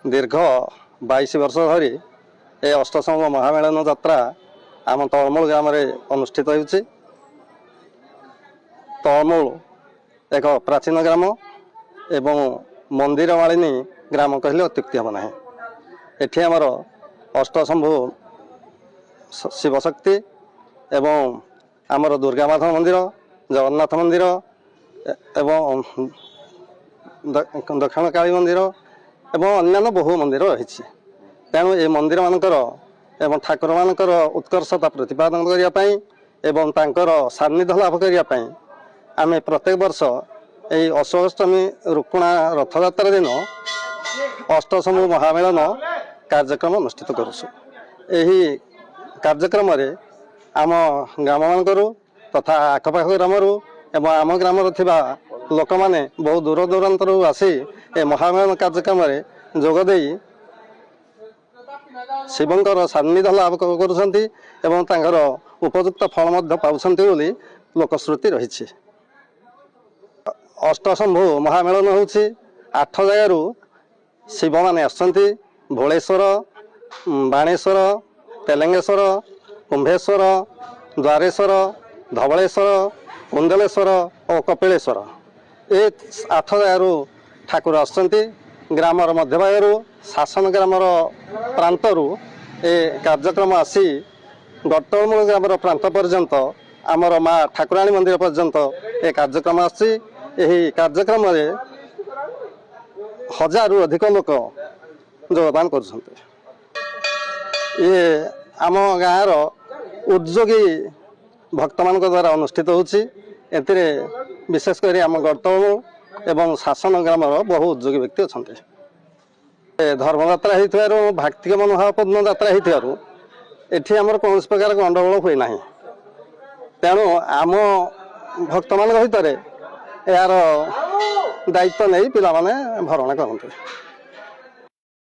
दीर्घ 22 वर्ष धरी ए अष्टसंभ महामेलन यात्रा आम तलमूल ग्राम अनुष्ठित होउछि। तलमूल एक प्राचीन ग्राम एवं मंदिर मालिनी ग्राम कहले अत्युक्ति हम ना। एठी आमर अष्टसंभ शिवशक्ति एवं आमर दुर्गा माता मंदिर, जगन्नाथ मंदिर एवं दक्षिण काली मंदिर एवं अन्य बहु मंदिर रही। तेणु ये मंदिर मानकर एवं ठाकुर मानकर उत्कर्षता प्रतिपादन करने एवं तांकर सान्निध्य लाभ करने आमे प्रत्येक वर्ष यही अष्टमी रुक्णा रथयात्रा दिन अष्टसंभ महामेलन कार्यक्रम अनुष्ठित करुछु। यही कार्यक्रम आम ग्राम मानकरू तथा आखपाख ग्रामरू एवं आम ग्राम लोक मैंने बहुत दूर दूरांतर आसी ए महामेलन कार्यक्रम जोगदे शिवंकर सान्निध्य लाभ करुछंती एवं तांकर उपयुक्त फल पाउछंती बोली लोकश्रुति रही। अष्टसंभ महामेलन होउछि 8 जगह शिव माने आसछंती। भोलेश्वर, बाणेश्वर, तेलेंगेश्वर, कुंभेश्वर, द्वारेश्वर, धवलेश्वर, कुंडलेश्वर और कपिलेश्वर ये 8 जगह ठाकुर आसछंती। ग्रामर मध्यभागरू शासन ग्रामर प्रांतरू ए कार्यक्रम आसी गटमूल ग्रामर प्रांत पर्यंत आमर माँ ठाकुराणी मंदिर पर्यंत ए कार्यक्रम आसी। यही कार्यक्रम रे 1000 रु अधिक लोक योगदान कर ये आम गाँव उद्योगी भक्त मान द्वारा अनुष्ठित होउछि। एतिरे विशेषकर आम गटमूल एवं शासन ग्रामर बहु उद्योगी व्यक्ति अच्छा। धर्मयात्रा हो भक्ति मनोभावपूर्ण यात्रा हो एठी आमर कौन प्रकार गंडगोल हुए ना। तेणु आम भक्त मान भितर यार दायित्व नहीं पिला माने भरणा करते।